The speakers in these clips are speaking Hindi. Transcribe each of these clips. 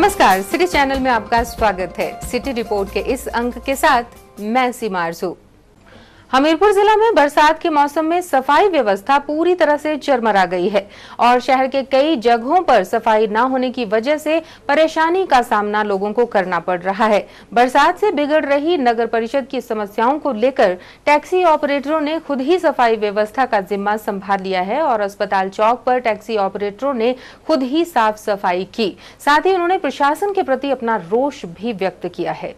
नमस्कार, सिटी चैनल में आपका स्वागत है। सिटी रिपोर्ट के इस अंक के साथ मैं सीमा आरजू। हमीरपुर जिला में बरसात के मौसम में सफाई व्यवस्था पूरी तरह से चरमरा गई है और शहर के कई जगहों पर सफाई न होने की वजह से परेशानी का सामना लोगों को करना पड़ रहा है। बरसात से बिगड़ रही नगर परिषद की समस्याओं को लेकर टैक्सी ऑपरेटरों ने खुद ही सफाई व्यवस्था का जिम्मा संभाल लिया है और अस्पताल चौक पर टैक्सी ऑपरेटरों ने खुद ही साफ सफाई की। साथ ही उन्होंने प्रशासन के प्रति अपना रोष भी व्यक्त किया है।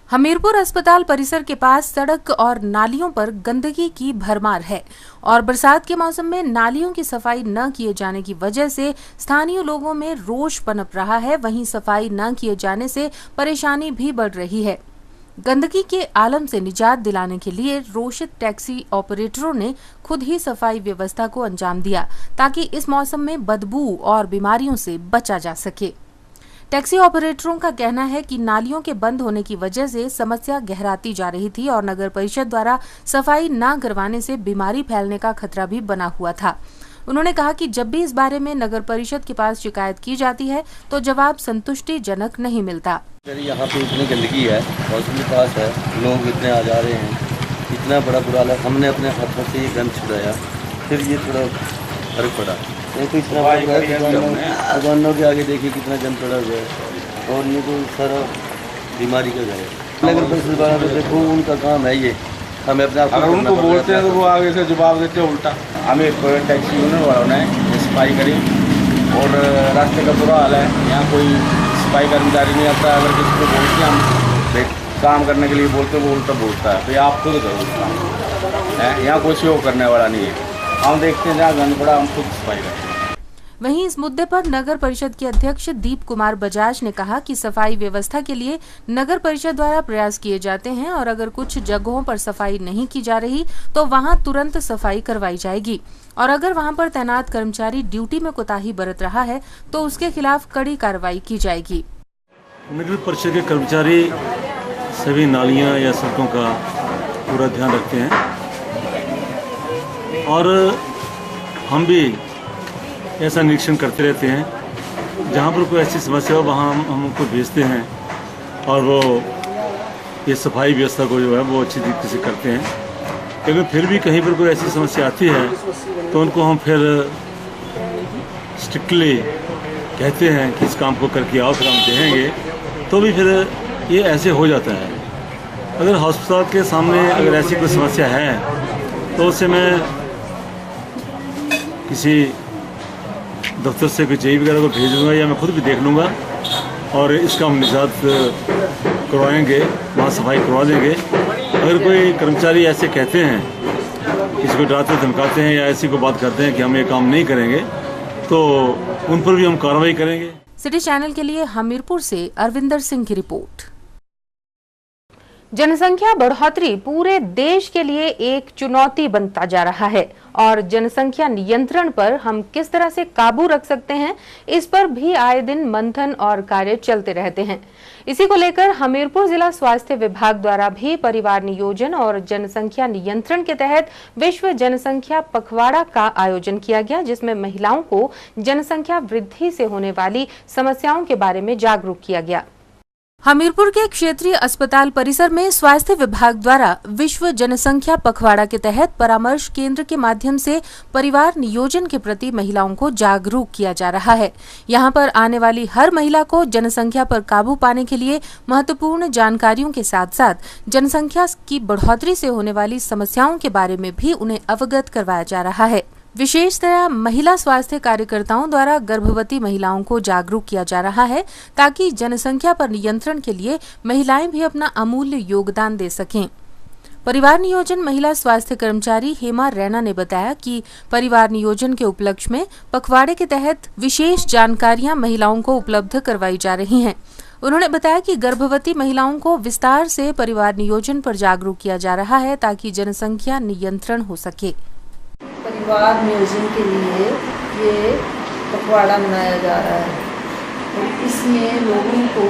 हमीरपुर अस्पताल परिसर के पास सड़क और नालियों पर गंदगी की भरमार है और बरसात के मौसम में नालियों की सफाई न किए जाने की वजह से स्थानीय लोगों में रोष पनप रहा है। वहीं सफाई न किए जाने से परेशानी भी बढ़ रही है। गंदगी के आलम से निजात दिलाने के लिए रोषित टैक्सी ऑपरेटरों ने खुद ही सफाई व्यवस्था को अंजाम दिया ताकि इस मौसम में बदबू और बीमारियों से बचा जा सके। टैक्सी ऑपरेटरों का कहना है कि नालियों के बंद होने की वजह से समस्या गहराती जा रही थी और नगर परिषद द्वारा सफाई न करवाने से बीमारी फैलने का खतरा भी बना हुआ था। उन्होंने कहा कि जब भी इस बारे में नगर परिषद के पास शिकायत की जाती है तो जवाब संतुष्टिजनक नहीं मिलता। यहाँ पे इतनी गंदगी है, हॉस्पिटल के पास है, लोग इतने आ जा रहे हैं, इतना बड़ा बुरा हाल है। हमने अपने हाथों से ये गंद छुड़ाया, फिर ये थोड़ा फर्क पड़ा। ये तो इतना दुकानों के आगे देखिए कितना गंद पड़ा हुआ है और ये तो सारा बीमारी का घर है। नगर परिषद वाला तो देखो उनका काम है ये, हमें अपने अगर उनको बोलते हैं तो वो आगे से जवाब देते हैं उल्टा। हमें टैक्सी यूनियन वालों ने सफाई करी और रास्ते का बुरा हाल है। यहाँ कोई सफाई कर्मचारी नहीं आता। अगर किसी को बोलते हैं हम काम करने के लिए बोलते हैं वो उल्टा बोलता है, तो आप खुद करो उसका। यहाँ कोई सहयोग करने वाला नहीं है। हम देखते हैं जहाँ गंद पड़ा हम खुद सफाई करते हैं। वहीं इस मुद्दे पर नगर परिषद के अध्यक्ष दीप कुमार बजाज ने कहा कि सफाई व्यवस्था के लिए नगर परिषद द्वारा प्रयास किए जाते हैं और अगर कुछ जगहों पर सफाई नहीं की जा रही तो वहां तुरंत सफाई करवाई जाएगी और अगर वहां पर तैनात कर्मचारी ड्यूटी में कोताही बरत रहा है तो उसके खिलाफ कड़ी कार्रवाई की जाएगी। नगर परिषद के कर्मचारी सभी नालियां या सड़कों का पूरा ध्यान रखते हैं और हम भी ऐसा निरीक्षण करते रहते हैं। जहाँ पर कोई ऐसी समस्या हो वहाँ हम उनको भेजते हैं और वो ये सफाई व्यवस्था को जो है वो अच्छी तरीके से करते हैं। लेकिन फिर भी कहीं पर कोई ऐसी समस्या आती है तो उनको हम फिर स्ट्रिक्टली कहते हैं कि इस काम को करके आओ, फिर हम देंगे। तो भी फिर ये ऐसे हो जाता है। अगर अस्पताल के सामने अगर ऐसी कोई समस्या है तो उससे मैं किसी दफ्तर से कोई जेई वगैरह को भेज दूँगा या मैं खुद भी देख लूँगा और इसका हम निजात करवाएंगे, वहाँ सफाई करवा देंगे। अगर कोई कर्मचारी ऐसे कहते हैं, किसी को डराते धमकाते हैं या ऐसी को बात करते हैं कि हम ये काम नहीं करेंगे तो उन पर भी हम कार्रवाई करेंगे। सिटी चैनल के लिए हमीरपुर से अरविंदर सिंह की रिपोर्ट। जनसंख्या बढ़ोतरी पूरे देश के लिए एक चुनौती बनता जा रहा है और जनसंख्या नियंत्रण पर हम किस तरह से काबू रख सकते हैं इस पर भी आए दिन मंथन और कार्य चलते रहते हैं। इसी को लेकर हमीरपुर जिला स्वास्थ्य विभाग द्वारा भी परिवार नियोजन और जनसंख्या नियंत्रण के तहत विश्व जनसंख्या पखवाड़ा का आयोजन किया गया, जिसमें महिलाओं को जनसंख्या वृद्धि से होने वाली समस्याओं के बारे में जागरूक किया गया। हमीरपुर के क्षेत्रीय अस्पताल परिसर में स्वास्थ्य विभाग द्वारा विश्व जनसंख्या पखवाड़ा के तहत परामर्श केंद्र के माध्यम से परिवार नियोजन के प्रति महिलाओं को जागरूक किया जा रहा है। यहां पर आने वाली हर महिला को जनसंख्या पर काबू पाने के लिए महत्वपूर्ण जानकारियों के साथ साथ जनसंख्या की बढ़ोतरी से होने वाली समस्याओं के बारे में भी उन्हें अवगत करवाया जा रहा है। विशेषतः महिला स्वास्थ्य कार्यकर्ताओं द्वारा गर्भवती महिलाओं को जागरूक किया जा रहा है ताकि जनसंख्या पर नियंत्रण के लिए महिलाएं भी अपना अमूल्य योगदान दे सकें। परिवार नियोजन महिला स्वास्थ्य कर्मचारी हेमा रैना ने बताया कि परिवार नियोजन के उपलक्ष्य में पखवाड़े के तहत विशेष जानकारियां महिलाओं को उपलब्ध करवाई जा रही हैं। उन्होंने बताया कि गर्भवती महिलाओं को विस्तार से परिवार नियोजन पर जागरूक किया जा रहा है ताकि जनसंख्या नियंत्रण हो सके। परिवार नियोजन के लिए ये पखवाड़ा मनाया जा रहा है और इसमें लोगों को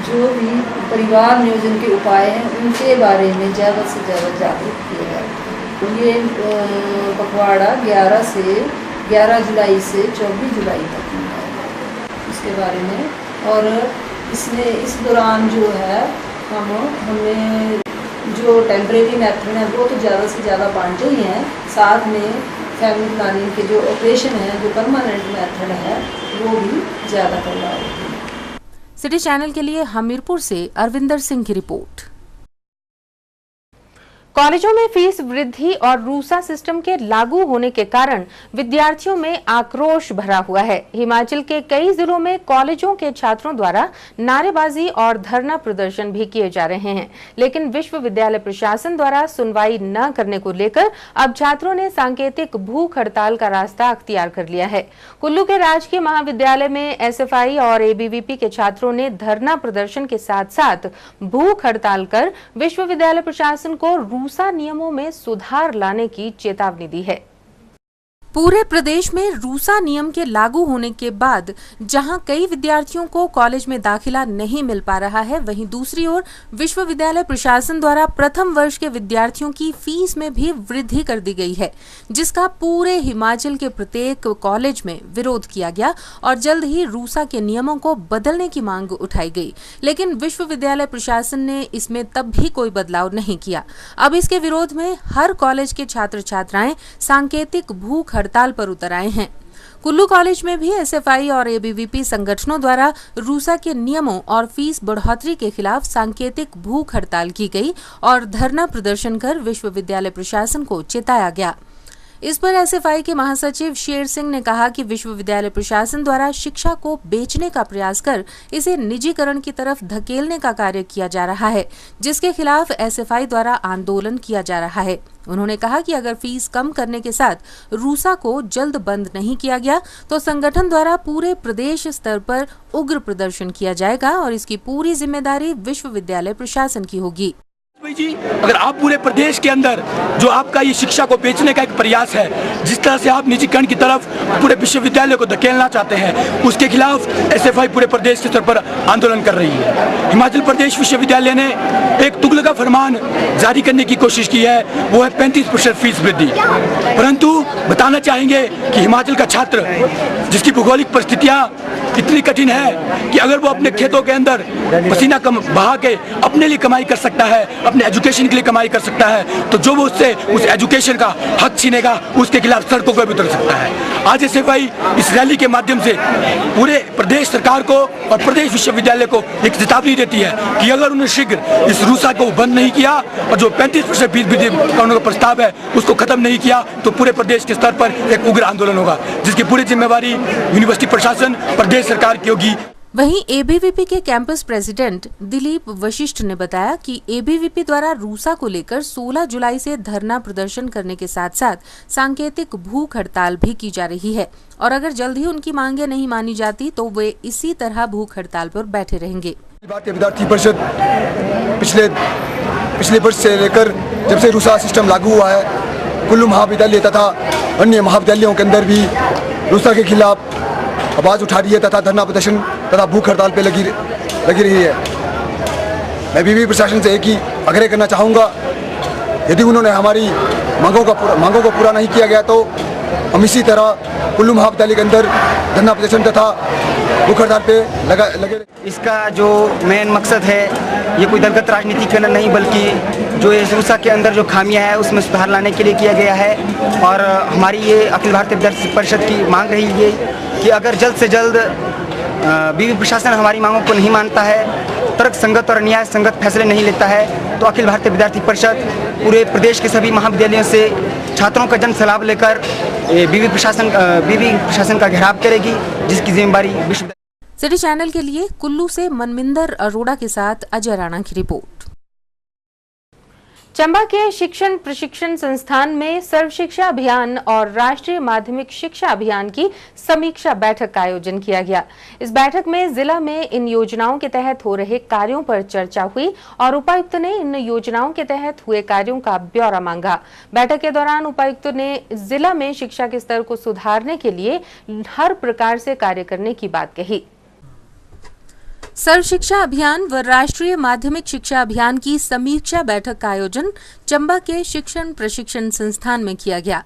जो भी परिवार नियोजन के उपाय हैं उनके बारे में ज़्यादा से ज़्यादा जागरूक किया जाता है। ये पखवाड़ा 11 जुलाई से 24 जुलाई तक मनाया जाएगा। इसके बारे में और इसमें इस दौरान जो है हमें जो टेम्परेरी नेपकिन है वो तो ज़्यादा से ज़्यादा बांटे ही हैं, साथ में फैमिली प्लानिंग के जो ऑपरेशन है, जो परमानेंट मेथड है, वो भी ज़्यादा करवा रहे हैं। सिटी चैनल के लिए हमीरपुर से अरविंदर सिंह की रिपोर्ट। कॉलेजों में फीस वृद्धि और रूसा सिस्टम के लागू होने के कारण विद्यार्थियों में आक्रोश भरा हुआ है। हिमाचल के कई जिलों में कॉलेजों के छात्रों द्वारा नारेबाजी और धरना प्रदर्शन भी किए जा रहे हैं, लेकिन विश्वविद्यालय प्रशासन द्वारा सुनवाई न करने को लेकर अब छात्रों ने सांकेतिक भूख हड़ताल का रास्ता अख्तियार कर लिया है। कुल्लू के राजकीय महाविद्यालय में एसएफआई और एबीवीपी के छात्रों ने धरना प्रदर्शन के साथ साथ भूख हड़ताल कर विश्वविद्यालय प्रशासन को रूसा नियमों में सुधार लाने की चेतावनी दी है। पूरे प्रदेश में रूसा नियम के लागू होने के बाद जहां कई विद्यार्थियों को कॉलेज में दाखिला नहीं मिल पा रहा है, वहीं दूसरी ओर विश्वविद्यालय प्रशासन द्वारा प्रथम वर्ष के विद्यार्थियों की फीस में भी वृद्धि कर दी गई है, जिसका पूरे हिमाचल के प्रत्येक कॉलेज में विरोध किया गया और जल्द ही रूसा के नियमों को बदलने की मांग उठाई गई। लेकिन विश्वविद्यालय प्रशासन ने इसमें तब भी कोई बदलाव नहीं किया। अब इसके विरोध में हर कॉलेज के छात्र छात्राएं सांकेतिक भूख हड़ताल पर उतर आए हैं। कुल्लू कॉलेज में भी एसएफआई और एबीवीपी संगठनों द्वारा रूसा के नियमों और फीस बढ़ोतरी के खिलाफ सांकेतिक भूख हड़ताल की गई और धरना प्रदर्शन कर विश्वविद्यालय प्रशासन को चेताया गया। इस पर एसएफआई के महासचिव शेर सिंह ने कहा कि विश्वविद्यालय प्रशासन द्वारा शिक्षा को बेचने का प्रयास कर इसे निजीकरण की तरफ धकेलने का कार्य किया जा रहा है, जिसके खिलाफ एसएफआई द्वारा आंदोलन किया जा रहा है। उन्होंने कहा कि अगर फीस कम करने के साथ रूसा को जल्द बंद नहीं किया गया तो संगठन द्वारा पूरे प्रदेश स्तर पर उग्र प्रदर्शन किया जाएगा और इसकी पूरी जिम्मेदारी विश्वविद्यालय प्रशासन की होगी। जी, अगर आप पूरे प्रदेश के अंदर जो आपका ये शिक्षा को बेचने का एक प्रयास है, जिस तरह से आप निजीकरण की तरफ पूरे विश्वविद्यालय को धकेलना चाहते हैं, उसके खिलाफ एसएफआई पूरे प्रदेश के स्तर पर आंदोलन कर रही है। हिमाचल प्रदेश विश्वविद्यालय ने एक तुगलका फरमान जारी करने की कोशिश की है, वो है 35% फीस वृद्धि। परंतु बताना चाहेंगे कि हिमाचल का छात्र, जिसकी भौगोलिक परिस्थितियाँ इतनी कठिन है कि अगर वो अपने खेतों के अंदर पसीना बहा के अपने लिए कमाई कर सकता है, अपने एजुकेशन के लिए कमाई कर सकता है, तो जो वो उससे उस एजुकेशन का हक छीनेगा, उसके खिलाफ सड़कों पर भी उतर सकता है। आज एसएफआई इस रैली के माध्यम से पूरे प्रदेश सरकार को और प्रदेश विश्वविद्यालय को एक चेतावनी देती है कि अगर उन्होंने शीघ्र इस रूसा को बंद नहीं किया और जो 35% फीस वृद्धि का उनका प्रस्ताव है उसको खत्म नहीं किया, तो पूरे प्रदेश के स्तर पर एक उग्र आंदोलन होगा, जिसकी पूरी जिम्मेवारी यूनिवर्सिटी प्रशासन, प्रदेश सरकार की होगी। वहीं एबीवीपी के कैंपस प्रेसिडेंट दिलीप वशिष्ठ ने बताया कि एबीवीपी द्वारा रूसा को लेकर 16 जुलाई से धरना प्रदर्शन करने के साथ साथ सांकेतिक भूख हड़ताल भी की जा रही है और अगर जल्द ही उनकी मांगे नहीं मानी जाती तो वे इसी तरह भूख हड़ताल पर बैठे रहेंगे। भारतीय विद्यार्थी परिषद पिछले वर्ष से लेकर जब से रूसा सिस्टम लागू हुआ है, कुल्लू महाविद्यालय तथा अन्य महाविद्यालयों के अंदर भी रूसा के खिलाफ आवाज़ उठा रही है तथा धरना प्रदर्शन तथा भूख हड़ताल पे लगी रही है। मैं भी प्रशासन से एक ही आग्रह करना चाहूँगा, यदि उन्होंने हमारी मांगों को पूरा नहीं किया गया तो हम इसी तरह कुल्लू महाविद्यालय के अंदर धरना प्रदर्शन तथा भूख हड़ताल पे लगे। इसका जो मेन मकसद है, ये कोई दलगत राजनीति करना नहीं, बल्कि जो इस रूसा के अंदर जो खामियां है उसमें सुधार लाने के लिए किया गया है। और हमारी ये अखिल भारतीय विद्यार्थी परिषद की मांग रही है कि अगर जल्द से जल्द बीवी प्रशासन हमारी मांगों को नहीं मानता है, तर्क संगत और न्याय संगत फैसले नहीं लेता है, तो अखिल भारतीय विद्यार्थी परिषद पूरे प्रदेश के सभी महाविद्यालयों से छात्रों का जन सलाह लेकर बीवी प्रशासन का घेराव करेगी, जिसकी जिम्मेदारी विश्वविद्यालय। सिटी चैनल के लिए कुल्लू से मनमिंदर अरोड़ा के साथ अजय राणा की रिपोर्ट। चंबा के शिक्षण प्रशिक्षण संस्थान में सर्व शिक्षा अभियान और राष्ट्रीय माध्यमिक शिक्षा अभियान की समीक्षा बैठक का आयोजन किया गया। इस बैठक में जिला में इन योजनाओं के तहत हो रहे कार्यों पर चर्चा हुई और उपायुक्त ने इन योजनाओं के तहत हुए कार्यों का ब्यौरा मांगा। बैठक के दौरान उपायुक्त ने जिला में शिक्षा के स्तर को सुधारने के लिए हर प्रकार से कार्य करने की बात कही। सर्व शिक्षा अभियान व राष्ट्रीय माध्यमिक शिक्षा अभियान की समीक्षा बैठक का आयोजन चंबा के शिक्षण प्रशिक्षण संस्थान में किया गया।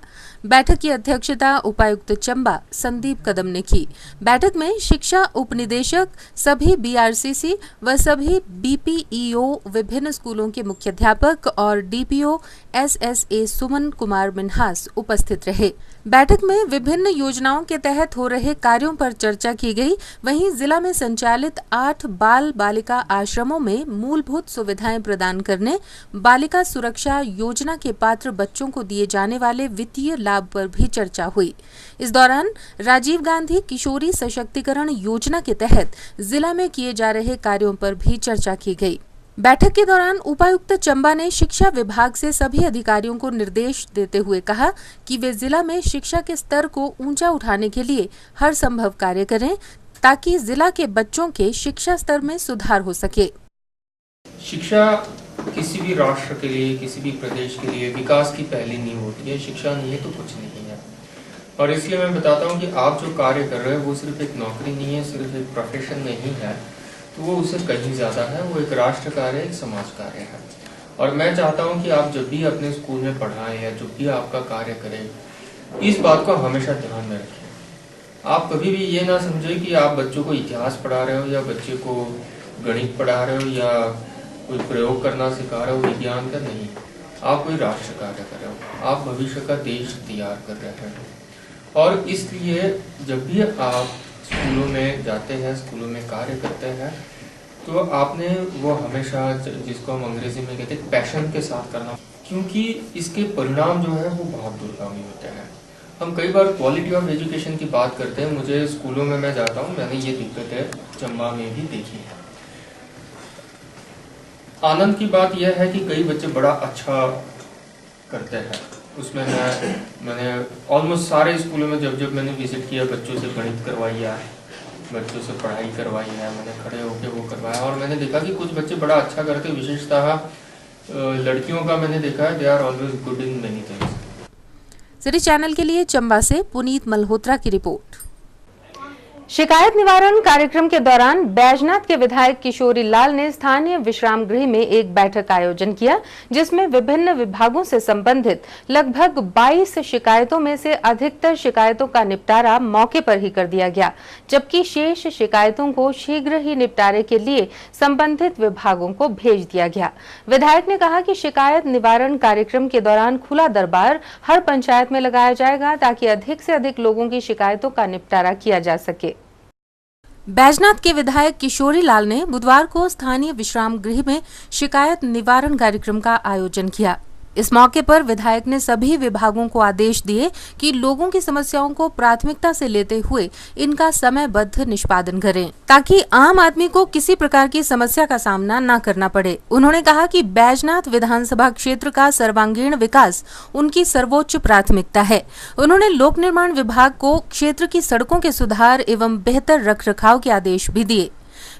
बैठक की अध्यक्षता उपायुक्त चंबा संदीप कदम ने की। बैठक में शिक्षा उपनिदेशक, सभी बीआरसीसी व सभी बीपीईओ, विभिन्न स्कूलों के मुख्याध्यापक और डीपीओ एसएसए सुमन कुमार मिन्हास उपस्थित रहे। बैठक में विभिन्न योजनाओं के तहत हो रहे कार्यों पर चर्चा की गई। वहीं जिला में संचालित 8 बाल बालिका आश्रमों में मूलभूत सुविधाएं प्रदान करने, बालिका सुरक्षा योजना के पात्र बच्चों को दिए जाने वाले वित्तीय लाभ पर भी चर्चा हुई। इस दौरान राजीव गांधी किशोरी सशक्तिकरण योजना के तहत जिला में किए जा रहे कार्यों पर भी चर्चा की गई। बैठक के दौरान उपायुक्त चंबा ने शिक्षा विभाग से सभी अधिकारियों को निर्देश देते हुए कहा कि वे जिला में शिक्षा के स्तर को ऊंचा उठाने के लिए हर संभव कार्य करें ताकि जिला के बच्चों के शिक्षा स्तर में सुधार हो सके। शिक्षा किसी भी राष्ट्र के लिए, किसी भी प्रदेश के लिए विकास की पहली नींव होती है। शिक्षा नहीं है तो कुछ नहीं है। और इसलिए मैं बताता हूँ कि आप जो कार्य कर रहे हैं वो सिर्फ एक नौकरी नहीं है, सिर्फ एक प्रोफेशन नहीं है, तो वो उससे कहीं ज़्यादा है। वो एक राष्ट्र कार्य, एक समाज कार्य है। और मैं चाहता हूँ कि आप जब भी अपने स्कूल में पढ़ाएं या जब भी आपका कार्य करें, इस बात को हमेशा ध्यान में रखें। आप कभी भी ये ना समझें कि आप बच्चों को इतिहास पढ़ा रहे हो या बच्चे को गणित पढ़ा रहे हो या कोई प्रयोग करना सिखा रहे हो विज्ञान का। नहीं, आप कोई राष्ट्र कार्य कर रहे हो, आप भविष्य का देश तैयार कर रहे हो। और इसलिए जब भी आप स्कूलों में जाते हैं, स्कूलों में कार्य करते हैं, तो आपने वो हमेशा, जिसको हम अंग्रेजी में कहते हैं, पैशन के साथ करना, क्योंकि इसके परिणाम जो है वो बहुत दूरगामी होते हैं। हम कई बार क्वालिटी ऑफ एजुकेशन की बात करते हैं। मुझे स्कूलों में मैं जाता हूँ, मैंने ये दिक्कतें चंबा में भी देखी है। आनंद की बात यह है कि कई बच्चे बड़ा अच्छा करते हैं। उसमें मैंने ऑलमोस्ट सारे स्कूलों में जब मैंने विजिट किया, बच्चों से गणित करवाई है, बच्चों से पढ़ाई करवाई है, मैंने खड़े होकर वो करवाया। और मैंने देखा कि कुछ बच्चे बड़ा अच्छा करते, विशेषतः लड़कियों का मैंने देखा है, they are always good in many things. City channel के लिए चंबा से पुनीत मल्होत्रा की रिपोर्ट। शिकायत निवारण कार्यक्रम के दौरान बैजनाथ के विधायक किशोरी लाल ने स्थानीय विश्राम गृह में एक बैठक का आयोजन किया, जिसमें विभिन्न विभागों से संबंधित लगभग 22 शिकायतों में से अधिकतर शिकायतों का निपटारा मौके पर ही कर दिया गया, जबकि शेष शिकायतों को शीघ्र ही निपटारे के लिए संबंधित विभागों को भेज दिया गया। विधायक ने कहा कि शिकायत निवारण कार्यक्रम के दौरान खुला दरबार हर पंचायत में लगाया जाएगा ताकि अधिक से अधिक लोगों की शिकायतों का निपटारा किया जा सके। बैजनाथ के विधायक किशोरी लाल ने बुधवार को स्थानीय विश्राम गृह में शिकायत निवारण कार्यक्रम का आयोजन किया। इस मौके पर विधायक ने सभी विभागों को आदेश दिए कि लोगों की समस्याओं को प्राथमिकता से लेते हुए इनका समयबद्ध निष्पादन करें, ताकि आम आदमी को किसी प्रकार की समस्या का सामना न करना पड़े। उन्होंने कहा कि बैजनाथ विधानसभा क्षेत्र का सर्वांगीण विकास उनकी सर्वोच्च प्राथमिकता है। उन्होंने लोक निर्माण विभाग को क्षेत्र की सड़कों के सुधार एवं बेहतर रखरखाव के आदेश भी दिए।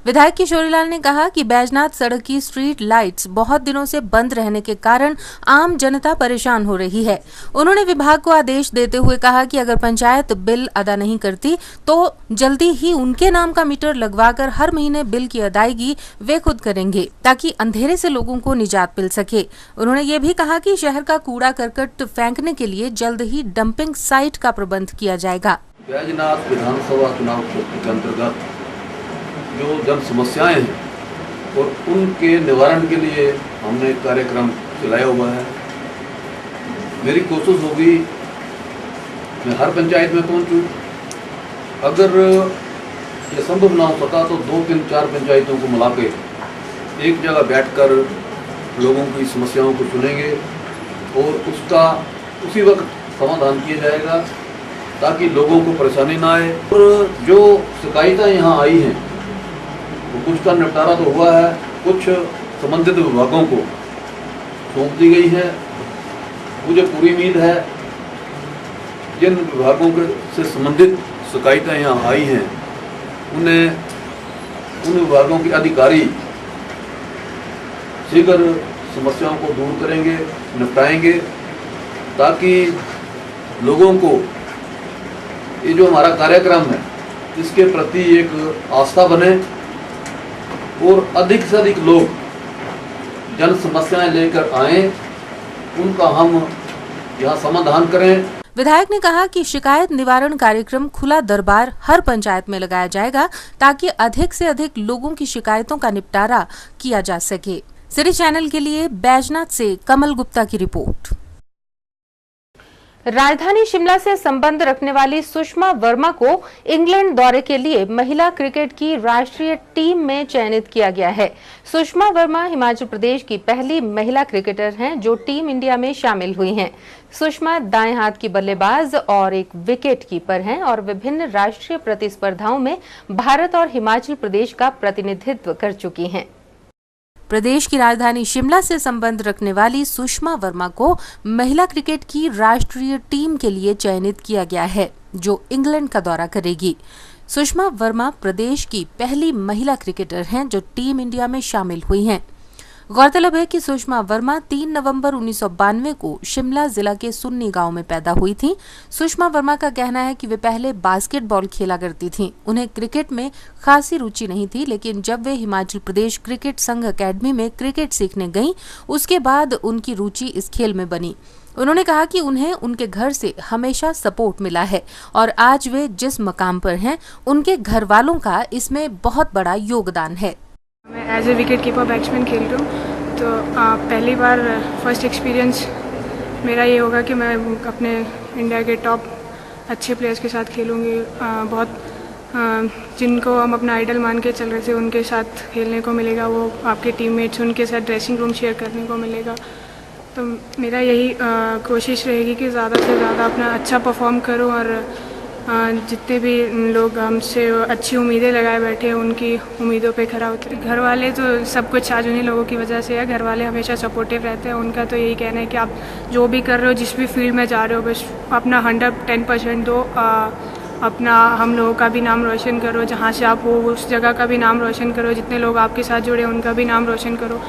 विधायक किशोरीलाल ने कहा कि बैजनाथ सड़क की स्ट्रीट लाइट्स बहुत दिनों से बंद रहने के कारण आम जनता परेशान हो रही है। उन्होंने विभाग को आदेश देते हुए कहा कि अगर पंचायत बिल अदा नहीं करती तो जल्दी ही उनके नाम का मीटर लगवाकर हर महीने बिल की अदायगी वे खुद करेंगे, ताकि अंधेरे से लोगों को निजात मिल सके। उन्होंने ये भी कहा कि शहर का कूड़ा करकट फेंकने के लिए जल्द ही डंपिंग साइट का प्रबंध किया जाएगा। बैजनाथ विधानसभा चुनाव क्षेत्र के अंतर्गत जो जन समस्याएं हैं और उनके निवारण के लिए हमने कार्यक्रम चलाया हुआ है। मेरी कोशिश होगी मैं हर पंचायत में पहुंचूं। अगर ये संभव ना हो सका तो 2, 3, 4 पंचायतों को मिला के एक जगह बैठकर लोगों की समस्याओं को सुनेंगे और उसका उसी वक्त समाधान किया जाएगा, ताकि लोगों को परेशानी ना आए। और जो शिकायतें यहाँ आई हैं कुछ का निपटारा तो हुआ है, कुछ संबंधित विभागों को सौंप दी गई है। मुझे पूरी उम्मीद है जिन विभागों से संबंधित शिकायतें यहाँ आई हैं उन विभागों के अधिकारी शीघ्र समस्याओं को दूर करेंगे, निपटाएंगे, ताकि लोगों को ये जो हमारा कार्यक्रम है इसके प्रति एक आस्था बने और अधिक से अधिक लोग जन समस्याएं लेकर आएं उनका हम यहाँ समाधान करें। विधायक ने कहा कि शिकायत निवारण कार्यक्रम खुला दरबार हर पंचायत में लगाया जाएगा ताकि अधिक से अधिक लोगों की शिकायतों का निपटारा किया जा सके। सिटी चैनल के लिए बैजनाथ से कमल गुप्ता की रिपोर्ट। राजधानी शिमला से संबंध रखने वाली सुषमा वर्मा को इंग्लैंड दौरे के लिए महिला क्रिकेट की राष्ट्रीय टीम में चयनित किया गया है। सुषमा वर्मा हिमाचल प्रदेश की पहली महिला क्रिकेटर हैं जो टीम इंडिया में शामिल हुई हैं। सुषमा दाएं हाथ की बल्लेबाज और एक विकेट कीपर हैं और विभिन्न राष्ट्रीय प्रतिस्पर्धाओं में भारत और हिमाचल प्रदेश का प्रतिनिधित्व कर चुकी हैं। प्रदेश की राजधानी शिमला से संबंध रखने वाली सुषमा वर्मा को महिला क्रिकेट की राष्ट्रीय टीम के लिए चयनित किया गया है जो इंग्लैंड का दौरा करेगी। सुषमा वर्मा प्रदेश की पहली महिला क्रिकेटर हैं जो टीम इंडिया में शामिल हुई हैं। गौरतलब है कि सुषमा वर्मा 3 नवंबर 1992 को शिमला जिला के सुन्नी गांव में पैदा हुई थीं। सुषमा वर्मा का कहना है कि वे पहले बास्केटबॉल खेला करती थीं। उन्हें क्रिकेट में खासी रुचि नहीं थी, लेकिन जब वे हिमाचल प्रदेश क्रिकेट संघ अकेडमी में क्रिकेट सीखने गईं, उसके बाद उनकी रुचि इस खेल में बनी। उन्होंने कहा कि उन्हें उनके घर से हमेशा सपोर्ट मिला है और आज वे जिस मकाम पर हैं, उनके घर वालों का इसमें बहुत बड़ा योगदान है। मैं as a wicket keeper batsman खेल रही हूँ, तो पहली बार फर्स्ट एक्सपीरियंस मेरा ये होगा कि मैं अपने इंडिया के टॉप अच्छे प्लेयर्स के साथ खेलूँगी। बहुत जिनको हम अपना आइडल मान के चल रहे थे उनके साथ खेलने को मिलेगा, वो आपके टीममेट्स उनके साथ ड्रेसिंग रूम शेयर करने को मिलेगा। तो मेरा यही कोशिश रहेगी कि ज़्यादा से ज़्यादा अपना अच्छा परफॉर्म करूँ और जितने भी लोग हमसे अच्छी उम्मीदें लगाए बैठे हैं उनकी उम्मीदों पे खरा उतरे। घर वाले तो सब कुछ आज उन्हीं लोगों की वजह से है। घर वाले हमेशा सपोर्टिव रहते हैं। उनका तो यही कहना है कि आप जो भी कर रहे हो, जिस भी फील्ड में जा रहे हो, बस अपना 110% दो। अपना हम लोगों का भी नाम रोशन करो, जहाँ से आप हो उस जगह का भी नाम रोशन करो, जितने लोग आपके साथ जुड़े उनका भी नाम रोशन करो।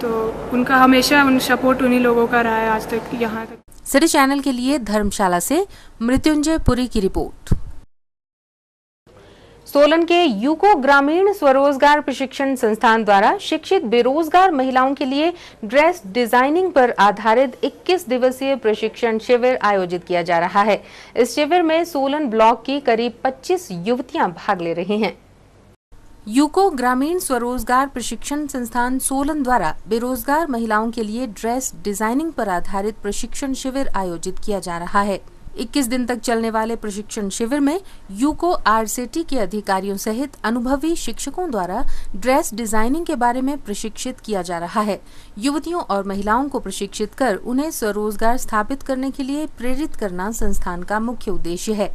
तो उनका हमेशा सपोर्ट उन्हीं लोगों का रहा है आज तक, यहाँ तक। सिटी चैनल के लिए धर्मशाला से मृत्युंजय पुरी की रिपोर्ट। सोलन के यूको ग्रामीण स्वरोजगार प्रशिक्षण संस्थान द्वारा शिक्षित बेरोजगार महिलाओं के लिए ड्रेस डिजाइनिंग पर आधारित 21 दिवसीय प्रशिक्षण शिविर आयोजित किया जा रहा है। इस शिविर में सोलन ब्लॉक की करीब 25 युवतियां भाग ले रही हैं। यूको ग्रामीण स्वरोजगार प्रशिक्षण संस्थान सोलन द्वारा बेरोजगार महिलाओं के लिए ड्रेस डिजाइनिंग पर आधारित प्रशिक्षण शिविर आयोजित किया जा रहा है। 21 दिन तक चलने वाले प्रशिक्षण शिविर में यूको आरसीटी के अधिकारियों सहित अनुभवी शिक्षकों द्वारा ड्रेस डिजाइनिंग के बारे में प्रशिक्षित किया जा रहा है। युवतियों और महिलाओं को प्रशिक्षित कर उन्हें स्वरोजगार स्थापित करने के लिए प्रेरित करना संस्थान का मुख्य उद्देश्य है।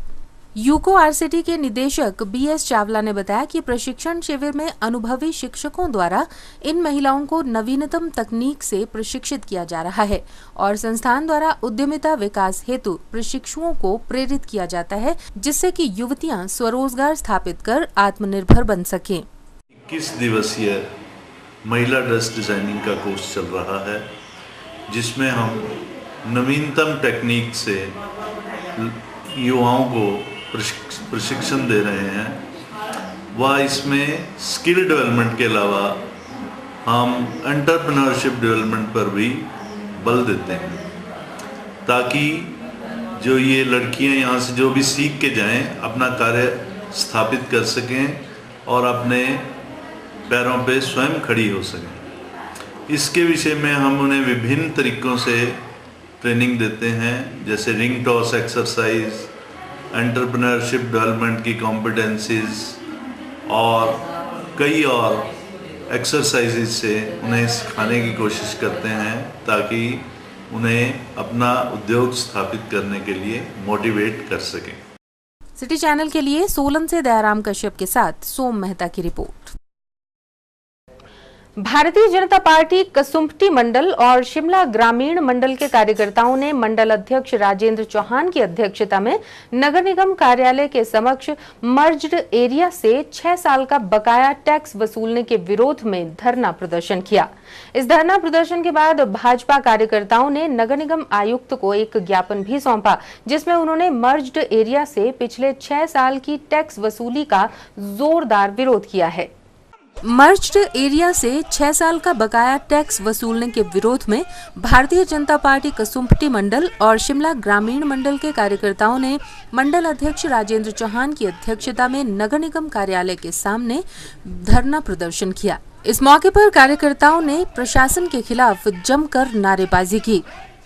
यूको आरसीटी के निदेशक बीएस चावला ने बताया कि प्रशिक्षण शिविर में अनुभवी शिक्षकों द्वारा इन महिलाओं को नवीनतम तकनीक से प्रशिक्षित किया जा रहा है और संस्थान द्वारा उद्यमिता विकास हेतु प्रशिक्षुओं को प्रेरित किया जाता है, जिससे कि युवतियां स्वरोजगार स्थापित कर आत्मनिर्भर बन सकें। 21 दिवसीय महिला ड्रेस डिजाइनिंग का कोर्स चल रहा है, जिसमें हम नवीनतम टेक्निक से युवाओं को प्रशिक्षण दे रहे हैं। वह इसमें स्किल डेवलपमेंट के अलावा हम एंटरप्रेन्योरशिप डेवलपमेंट पर भी बल देते हैं, ताकि जो ये लड़कियां यहाँ से जो भी सीख के जाएं अपना कार्य स्थापित कर सकें और अपने पैरों पे स्वयं खड़ी हो सकें। इसके विषय में हम उन्हें विभिन्न तरीकों से ट्रेनिंग देते हैं, जैसे ring toss exercise, entrepreneurship development की कॉम्पिटेंसीज और कई और एक्सरसाइजेज से उन्हें सिखाने की कोशिश करते हैं, ताकि उन्हें अपना उद्योग स्थापित करने के लिए मोटिवेट कर सकें। सिटी चैनल के लिए सोलन से दयाराम कश्यप के साथ सोम मेहता की रिपोर्ट। भारतीय जनता पार्टी कसुम्पटी मंडल और शिमला ग्रामीण मंडल के कार्यकर्ताओं ने मंडल अध्यक्ष राजेंद्र चौहान की अध्यक्षता में नगर निगम कार्यालय के समक्ष मर्ज्ड एरिया से 6 साल का बकाया टैक्स वसूलने के विरोध में धरना प्रदर्शन किया। इस धरना प्रदर्शन के बाद भाजपा कार्यकर्ताओं ने नगर निगम आयुक्त को एक ज्ञापन भी सौंपा, जिसमें उन्होंने मर्ज्ड एरिया से पिछले 6 साल की टैक्स वसूली का जोरदार विरोध किया है। मर्ज्ड एरिया से 6 साल का बकाया टैक्स वसूलने के विरोध में भारतीय जनता पार्टी कसुम्पटी मंडल और शिमला ग्रामीण मंडल के कार्यकर्ताओं ने मंडल अध्यक्ष राजेंद्र चौहान की अध्यक्षता में नगर निगम कार्यालय के सामने धरना प्रदर्शन किया। इस मौके पर कार्यकर्ताओं ने प्रशासन के खिलाफ जमकर नारेबाजी की।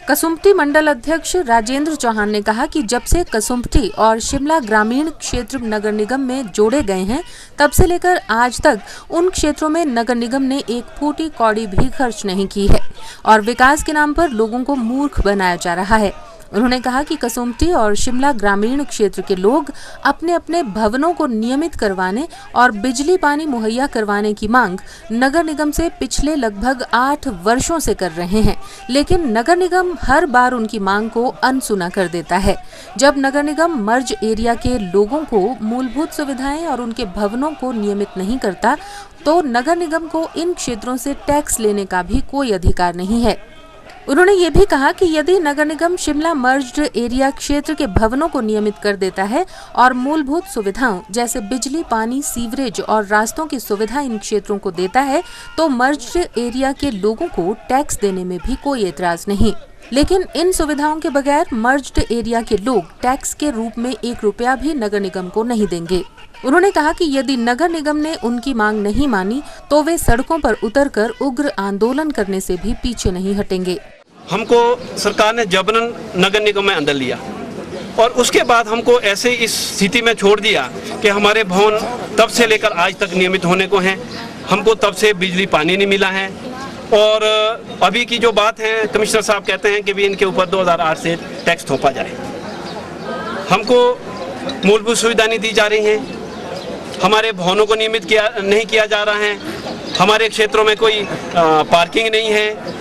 कसुम्पटी मंडल अध्यक्ष राजेंद्र चौहान ने कहा कि जब से कसुम्पटी और शिमला ग्रामीण क्षेत्र नगर निगम में जोड़े गए हैं, तब से लेकर आज तक उन क्षेत्रों में नगर निगम ने एक फूटी कौड़ी भी खर्च नहीं की है और विकास के नाम पर लोगों को मूर्ख बनाया जा रहा है। उन्होंने कहा कि कसुम्पटी और शिमला ग्रामीण क्षेत्र के लोग अपने अपने भवनों को नियमित करवाने और बिजली पानी मुहैया करवाने की मांग नगर निगम से पिछले लगभग 8 वर्षों से कर रहे हैं, लेकिन नगर निगम हर बार उनकी मांग को अनसुना कर देता है। जब नगर निगम मर्ज एरिया के लोगों को मूलभूत सुविधाएं और उनके भवनों को नियमित नहीं करता, तो नगर निगम को इन क्षेत्रों से टैक्स लेने का भी कोई अधिकार नहीं है। उन्होंने ये भी कहा कि यदि नगर निगम शिमला मर्ज्ड एरिया क्षेत्र के भवनों को नियमित कर देता है और मूलभूत सुविधाओं जैसे बिजली, पानी, सीवरेज और रास्तों की सुविधा इन क्षेत्रों को देता है, तो मर्ज्ड एरिया के लोगों को टैक्स देने में भी कोई एतराज नहीं। लेकिन इन सुविधाओं के बगैर मर्ज्ड एरिया के लोग टैक्स के रूप में 1 रुपया भी नगर निगम को नहीं देंगे। उन्होंने कहा कि यदि नगर निगम ने उनकी मांग नहीं मानी, तो वे सड़कों पर उतरकर उग्र आंदोलन करने से भी पीछे नहीं हटेंगे। हमको सरकार ने जबरन नगर निगम में अंदर लिया और उसके बाद हमको ऐसे इस स्थिति में छोड़ दिया कि हमारे भवन तब से लेकर आज तक नियमित होने को हैं। हमको तब से बिजली पानी नहीं मिला है और अभी की जो बात है, कमिश्नर साहब कहते हैं कि भी इनके ऊपर 2008 से टैक्स थोपा जाए। हमको मूलभूत सुविधा नहीं दी जा रही हैं, हमारे भवनों को नियमित नहीं किया जा रहा है, हमारे क्षेत्रों में कोई पार्किंग नहीं है,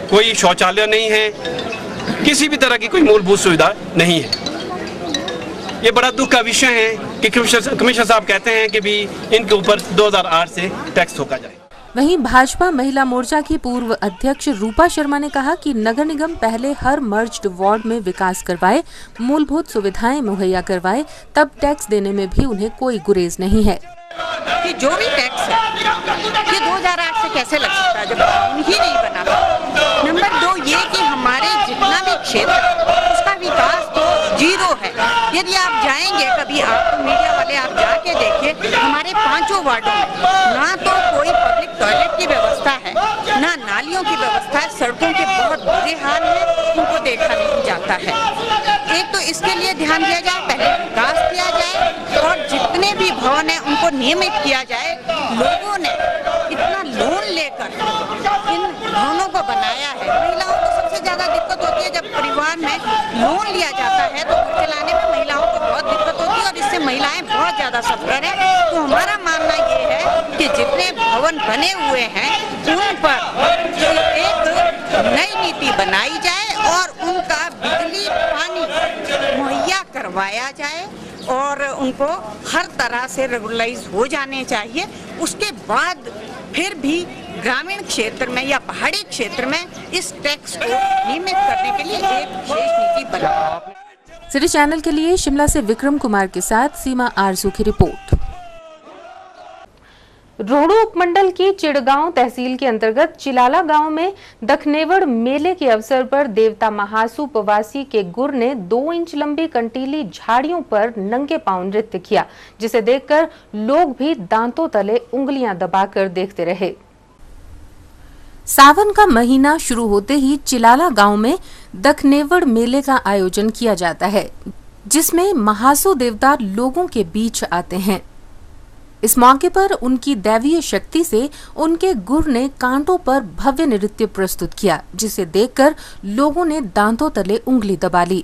कोई शौचालय नहीं है, किसी भी तरह की कोई मूलभूत सुविधा नहीं है। ये बड़ा दुख का विषय है कि कमिश्नर साहब कहते हैं कि भी इनके ऊपर 2008 से टैक्स थोपा जाए। वहीं भाजपा महिला मोर्चा की पूर्व अध्यक्ष रूपा शर्मा ने कहा कि नगर निगम पहले हर मर्ज्ड वार्ड में विकास करवाए, मूलभूत सुविधाएं मुहैया करवाए, तब टैक्स देने में भी उन्हें कोई गुरेज नहीं है। कि जो भी टैक्स है ये 2008 से कैसे लग सकता है जब कानून ही नहीं बना। नंबर 2 ये कि हमारे जितना भी क्षेत्र उसका विकास तो 0 है। यदि आप जाएंगे कभी, आप मीडिया वाले आप जाके देखिए, हमारे 5 वार्डों में ना तो कोई पब्लिक टॉयलेट की व्यवस्था है, ना नालियों की व्यवस्था है, सड़कों के बहुत बुरे हाल है, उनको देखा नहीं जाता है। एक तो इसके लिए ध्यान दिया जाए, पहले विकास किया जाए और जितने भी भवन है उनको नियमित किया जाए। लोगों ने इतना लोन लेकर इन भवनों को बनाया है। महिलाओं को सबसे ज्यादा दिक्कत होती है जब परिवार में लोन लिया जाता है, तो घर चलाने में महिलाओं को बहुत दिक्कत होती है और इससे महिलाएं बहुत ज्यादा सफर है। तो हमारा मानना ये है कि जितने भवन बने हुए हैं उन पर एक नई नीति बनाई जाए और उनका बिजली पानी मुहैया करवाया जाए और उनको हर तरह से रेगुलराइज हो जाने चाहिए। उसके बाद फिर भी ग्रामीण क्षेत्र में या पहाड़ी क्षेत्र में इस टैक्स को नियमित करने के लिए एक विशेष नीति बनाए। सिटी चैनल के लिए शिमला से विक्रम कुमार के साथ सीमा आरजू की रिपोर्ट। रोहडू उपमंडल की चिड़गांव तहसील के अंतर्गत चिलाला गांव में दखनेवड़ मेले के अवसर पर देवता महासु पवासी के गुर ने 2 इंच लंबी कंटीली झाड़ियों पर नंगे पांव नृत्य किया, जिसे देखकर लोग भी दांतों तले उंगलियां दबाकर देखते रहे। सावन का महीना शुरू होते ही चिलाला गांव में दखनेवड़ मेले का आयोजन किया जाता है, जिसमें महासु देवता लोगों के बीच आते हैं। इस मौके पर उनकी दैवीय शक्ति से उनके गुर ने कांटों पर भव्य नृत्य प्रस्तुत किया, जिसे देखकर लोगों ने दांतों तले उंगली दबा ली।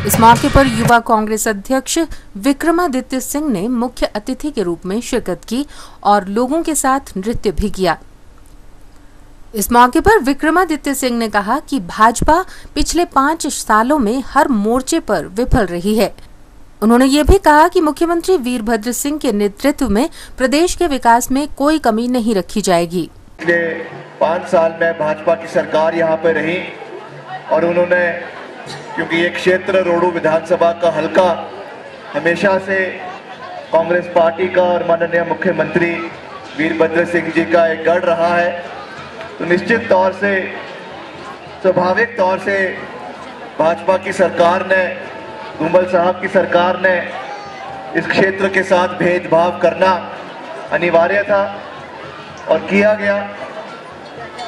इस मौके पर युवा कांग्रेस अध्यक्ष विक्रमादित्य सिंह ने मुख्य अतिथि के रूप में शिरकत की और लोगों के साथ नृत्य भी किया। इस मौके पर विक्रमादित्य सिंह ने कहा कि भाजपा पिछले 5 सालों में हर मोर्चे पर विफल रही है। उन्होंने ये भी कहा कि मुख्यमंत्री वीरभद्र सिंह के नेतृत्व में प्रदेश के विकास में कोई कमी नहीं रखी जाएगी। पिछले 5 साल में भाजपा की सरकार यहाँ पे रही और उन्होंने, क्योंकि ये क्षेत्र रोडू विधानसभा का हल्का हमेशा से कांग्रेस पार्टी का और माननीय मुख्यमंत्री वीरभद्र सिंह जी का एक गढ़ रहा है, तो निश्चित तौर से स्वाभाविक तौर से भाजपा की सरकार ने, धूमल साहब की सरकार ने इस क्षेत्र के साथ भेदभाव करना अनिवार्य था और किया गया।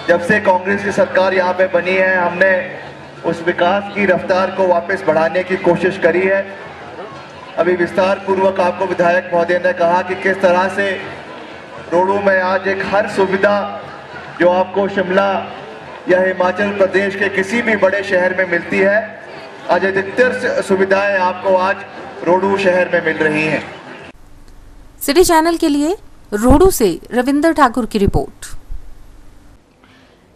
जब से कांग्रेस की सरकार यहाँ पे बनी है, हमने उस विकास की रफ्तार को वापस बढ़ाने की कोशिश करी है। अभी विस्तार पूर्वक आपको विधायक महोदय ने कहा कि किस तरह से रोडू में आज एक हर सुविधा जो आपको शिमला या हिमाचल प्रदेश के किसी भी बड़े शहर में मिलती है, आज अधिकतर सुविधाएं आपको आज रोडू शहर में मिल रही हैं। सिटी चैनल के लिए रोडू से रविंदर ठाकुर की रिपोर्ट।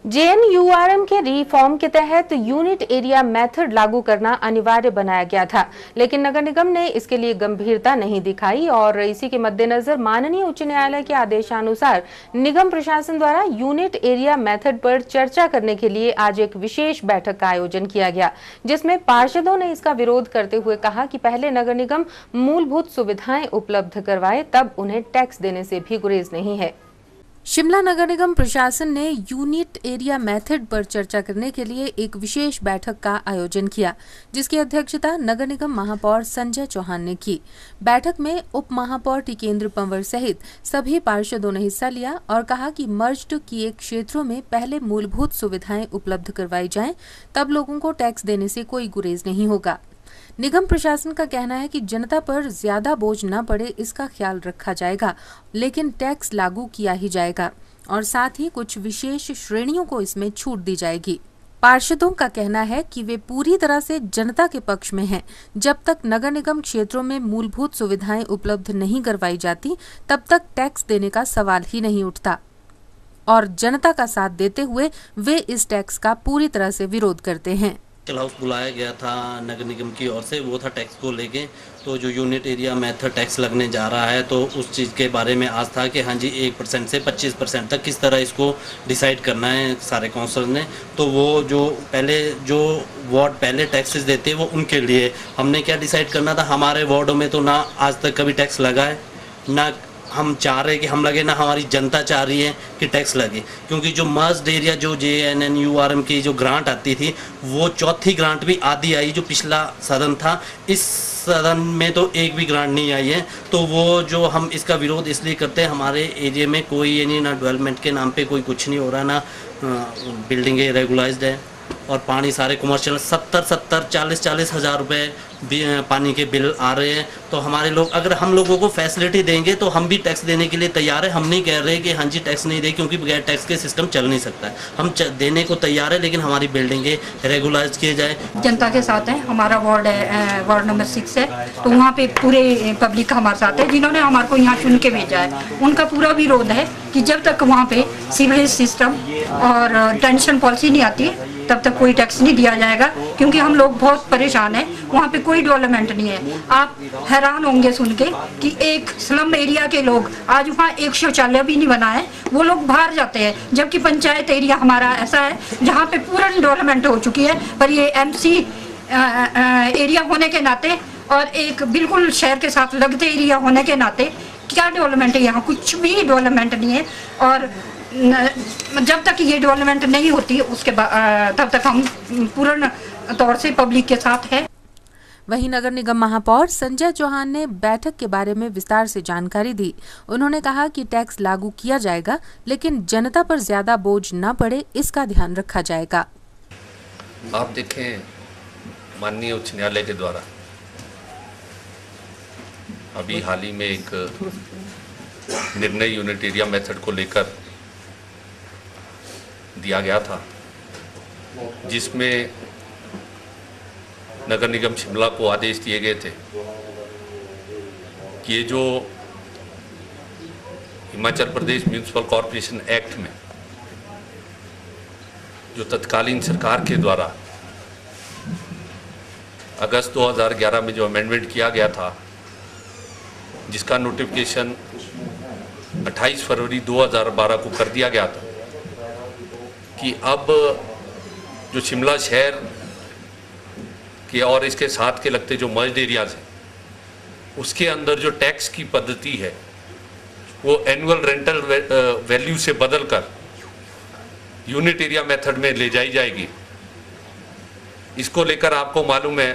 जेएनयूआरएम के रिफॉर्म के तहत यूनिट एरिया मेथड लागू करना अनिवार्य बनाया गया था, लेकिन नगर निगम ने इसके लिए गंभीरता नहीं दिखाई और इसी के मद्देनजर माननीय उच्च न्यायालय के आदेशानुसार निगम प्रशासन द्वारा यूनिट एरिया मेथड पर चर्चा करने के लिए आज एक विशेष बैठक का आयोजन किया गया, जिसमें पार्षदों ने इसका विरोध करते हुए कहा कि पहले नगर निगम मूलभूत सुविधाएं उपलब्ध करवाए, तब उन्हें टैक्स देने से भी गुरेज नहीं है। शिमला नगर निगम प्रशासन ने यूनिट एरिया मेथड पर चर्चा करने के लिए एक विशेष बैठक का आयोजन किया, जिसकी अध्यक्षता नगर निगम महापौर संजय चौहान ने की। बैठक में उप महापौर टिकेंद्र पंवर सहित सभी पार्षदों ने हिस्सा लिया और कहा कि मर्ज्ड किए क्षेत्रों में पहले मूलभूत सुविधाएं उपलब्ध करवाई जाएं, तब लोगों को टैक्स देने से कोई गुरेज नहीं होगा। निगम प्रशासन का कहना है कि जनता पर ज्यादा बोझ न पड़े, इसका ख्याल रखा जाएगा, लेकिन टैक्स लागू किया ही जाएगा और साथ ही कुछ विशेष श्रेणियों को इसमें छूट दी जाएगी। पार्षदों का कहना है कि वे पूरी तरह से जनता के पक्ष में हैं। जब तक नगर निगम क्षेत्रों में मूलभूत सुविधाएं उपलब्ध नहीं करवाई जाती, तब तक टैक्स देने का सवाल ही नहीं उठता और जनता का साथ देते हुए वे इस टैक्स का पूरी तरह से विरोध करते हैं। हाउस बुलाया गया था नगर निगम की ओर से, वो था टैक्स को लेके। तो जो यूनिट एरिया मेथड टैक्स लगने जा रहा है, तो उस चीज़ के बारे में आज था कि हाँ जी 1% से 25% तक किस तरह इसको डिसाइड करना है सारे काउंसिल ने। तो वो जो वार्ड पहले टैक्सेस देते हैं वो उनके लिए हमने क्या डिसाइड करना था। हमारे वार्डों में तो ना आज तक कभी टैक्स लगा है, ना हम चाह रहे कि हम लगे, ना हमारी जनता चाह रही है कि टैक्स लगे, क्योंकि जो मर्ज्ड एरिया जो जेएनयूआरएम की जो ग्रांट आती थी, वो चौथी ग्रांट भी आधी आई जो पिछला सदन था। इस सदन में तो एक भी ग्रांट नहीं आई है। तो वो जो हम इसका विरोध इसलिए करते हैं, हमारे एरिया में कोई नहीं, ना डेवलपमेंट के नाम पे कोई कुछ नहीं हो रहा, ना बिल्डिंगें रेगुलाइज्ड है और पानी सारे कमर्शियल 40 हज़ार रुपये पानी के बिल आ रहे हैं। तो हमारे लोग, अगर हम लोगों को फैसिलिटी देंगे तो हम भी टैक्स देने के लिए तैयार है। हम नहीं कह रहे कि हाँ जी टैक्स नहीं दे, क्योंकि बगैर टैक्स के सिस्टम चल नहीं सकता है। हम देने को तैयार है, लेकिन हमारी बिल्डिंगें रेगुलाइज किए जाए। जनता के साथ है, हमारा वार्ड है, वार्ड नंबर 6 है, तो वहाँ पे पूरे पब्लिक हमारे साथ है, जिन्होंने हमारे को यहाँ चुन के भेजा है। उनका पूरा विरोध है कि जब तक वहाँ पे सीवरेज सिस्टम और टेंशन पॉलिसी नहीं आती तब तक कोई टैक्स नहीं दिया जाएगा, क्योंकि हम लोग बहुत परेशान हैं। वहाँ पे कोई डेवलपमेंट नहीं है। आप हैरान होंगे सुन के कि एक स्लम एरिया के लोग आज वहाँ एक शौचालय भी नहीं बना है, वो लोग बाहर जाते हैं, जबकि पंचायत एरिया हमारा ऐसा है जहाँ पे पूरा डेवलपमेंट हो चुकी है। पर ये एमसी एरिया होने के नाते और एक बिल्कुल शहर के साथ लगते एरिया होने के नाते क्या डेवलपमेंट है? यहाँ कुछ भी डेवलपमेंट नहीं है। और जब तक ये डेवलपमेंट नहीं होती उसके बाद तब तक हम पूर्ण तौर से पब्लिक के साथ है। वहीं नगर निगम महापौर संजय चौहान ने बैठक के बारे में विस्तार से जानकारी दी। उन्होंने कहा कि टैक्स लागू किया जाएगा, लेकिन जनता पर ज्यादा बोझ न पड़े, इसका ध्यान रखा जाएगा। आप देखें, माननीय उच्च न्यायालय के द्वारा अभी हाल ही में एक निर्णय यूनिट एरिया मेथड को लेकर दिया गया था, जिसमें नगर निगम शिमला को आदेश दिए गए थे कि ये जो Himachal Pradesh municipal corporation act में जो तत्कालीन सरकार के द्वारा अगस्त 2011 में जो अमेंडमेंट किया गया था, जिसका नोटिफिकेशन 28 फरवरी 2012 को कर दिया गया था कि अब जो शिमला शहर के और इसके साथ के लगते जो मर्ज्ड एरियाज हैं, उसके अंदर जो टैक्स की पद्धति है वो एनुअल रेंटल वैल्यू से बदलकर यूनिट एरिया मेथड में ले जाई जाएगी। इसको लेकर आपको मालूम है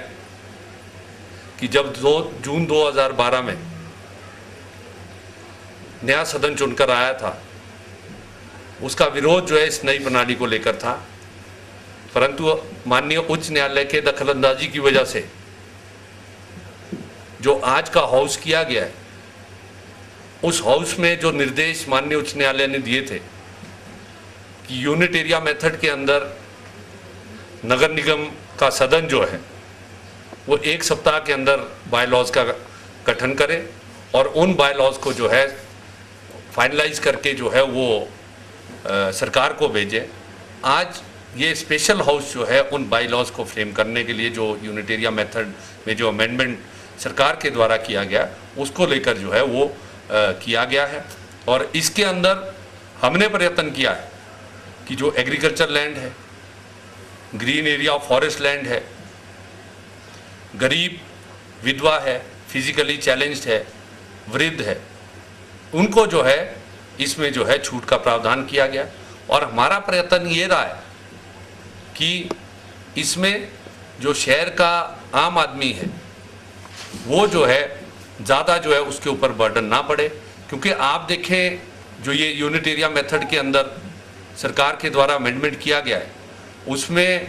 कि जब जून 2012 में नया सदन चुनकर आया था, उसका विरोध जो है इस नई प्रणाली को लेकर था, परंतु माननीय उच्च न्यायालय के दखलंदाजी की वजह से जो आज का हाउस किया गया है, उस हाउस में जो निर्देश माननीय उच्च न्यायालय ने दिए थे कि यूनिट एरिया मेथड के अंदर नगर निगम का सदन जो है वो 1 सप्ताह के अंदर बायलॉज का गठन करे और उन बायलॉज को जो है फाइनलाइज करके जो है वो सरकार को भेजे। आज ये स्पेशल हाउस जो है उन बायलॉज को फ्रेम करने के लिए जो यूनिट एरिया मेथड में जो अमेंडमेंट सरकार के द्वारा किया गया, उसको लेकर जो है वो किया गया है। और इसके अंदर हमने प्रयत्न किया है कि जो एग्रीकल्चर लैंड है, ग्रीन एरिया फॉरेस्ट लैंड है, गरीब विधवा है, फिजिकली चैलेंज्ड है, वृद्ध है, उनको जो है इसमें जो है छूट का प्रावधान किया गया। और हमारा प्रयत्न ये रहा है कि इसमें जो शहर का आम आदमी है वो जो है ज़्यादा जो है उसके ऊपर बर्डन ना पड़े, क्योंकि आप देखें जो ये यूनिट एरिया मेथड के अंदर सरकार के द्वारा अमेंडमेंट किया गया है, उसमें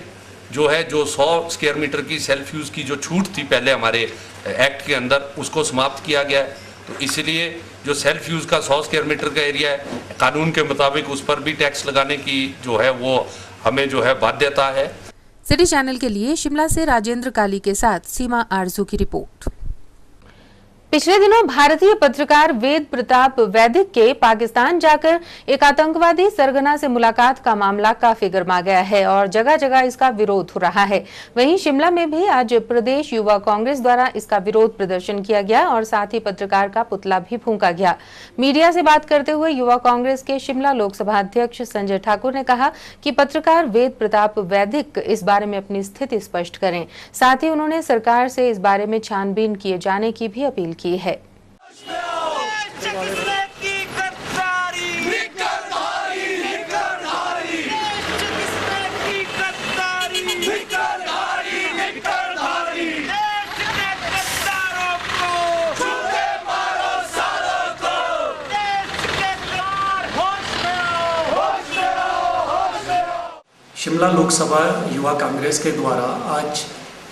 जो है जो 100 स्क्वायर मीटर की सेल्फ यूज़ की जो छूट थी पहले हमारे एक्ट के अंदर, उसको समाप्त किया गया है। तो इसलिए जो सेल्फ यूज़ का 100 स्क्वायर मीटर का एरिया है, कानून के मुताबिक उस पर भी टैक्स लगाने की जो है वो हमें जो है बाध्यता है। सिटी चैनल के लिए शिमला से राजेंद्र काली के साथ सीमा आरजू की रिपोर्ट। पिछले दिनों भारतीय पत्रकार वेद प्रताप वैदिक के पाकिस्तान जाकर एक आतंकवादी सरगना से मुलाकात का मामला काफी गर्मा गया है और जगह जगह इसका विरोध हो रहा है। वहीं शिमला में भी आज प्रदेश युवा कांग्रेस द्वारा इसका विरोध प्रदर्शन किया गया और साथ ही पत्रकार का पुतला भी फूंका गया। मीडिया से बात करते हुए युवा कांग्रेस के शिमला लोकसभा अध्यक्ष संजय ठाकुर ने कहा कि पत्रकार वेद प्रताप वैदिक इस बारे में अपनी स्थिति स्पष्ट करें। साथ ही उन्होंने सरकार से इस बारे में छानबीन किए जाने की भी अपील की है। शिमला लोकसभा युवा कांग्रेस के द्वारा आज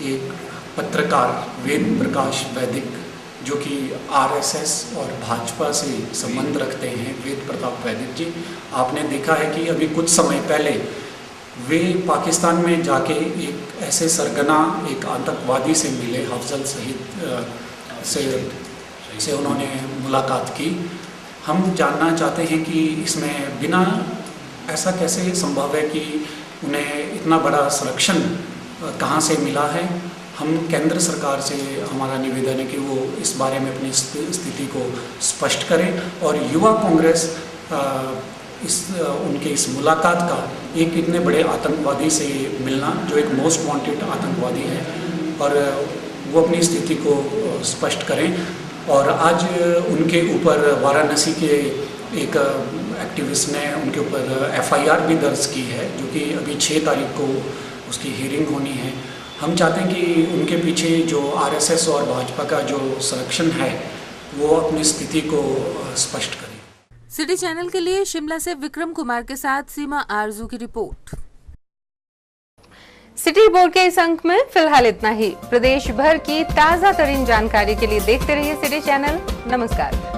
एक पत्रकार वेद प्रकाश वैदिक जो कि आरएसएस और भाजपा से संबंध रखते हैं, वेद प्रताप वैदिक जी, आपने देखा है कि अभी कुछ समय पहले वे पाकिस्तान में जाके एक ऐसे सरगना एक आतंकवादी से मिले, अफजल सईद से उन्होंने मुलाकात की। हम जानना चाहते हैं कि इसमें बिना ऐसा कैसे संभव है कि उन्हें इतना बड़ा संरक्षण कहाँ से मिला है। हम केंद्र सरकार से हमारा निवेदन है कि वो इस बारे में अपनी स्थिति को स्पष्ट करें और युवा कांग्रेस उनके इस मुलाकात का एक इतने बड़े आतंकवादी से मिलना जो एक मोस्ट वांटेड आतंकवादी है और वो अपनी स्थिति को स्पष्ट करें। और आज उनके ऊपर वाराणसी के एक एक्टिविस्ट ने उनके ऊपर एफआईआर भी दर्ज की है, जो कि अभी 6 तारीख को उसकी हियरिंग होनी है। हम चाहते हैं कि उनके पीछे जो आरएसएस और भाजपा का जो संरक्षण है वो अपनी स्थिति को स्पष्ट करें। सिटी चैनल के लिए शिमला से विक्रम कुमार के साथ सीमा आरजू की रिपोर्ट। सिटी रिपोर्ट के इस अंक में फिलहाल इतना ही। प्रदेश भर की ताजा तरीन जानकारी के लिए देखते रहिए सिटी चैनल। नमस्कार।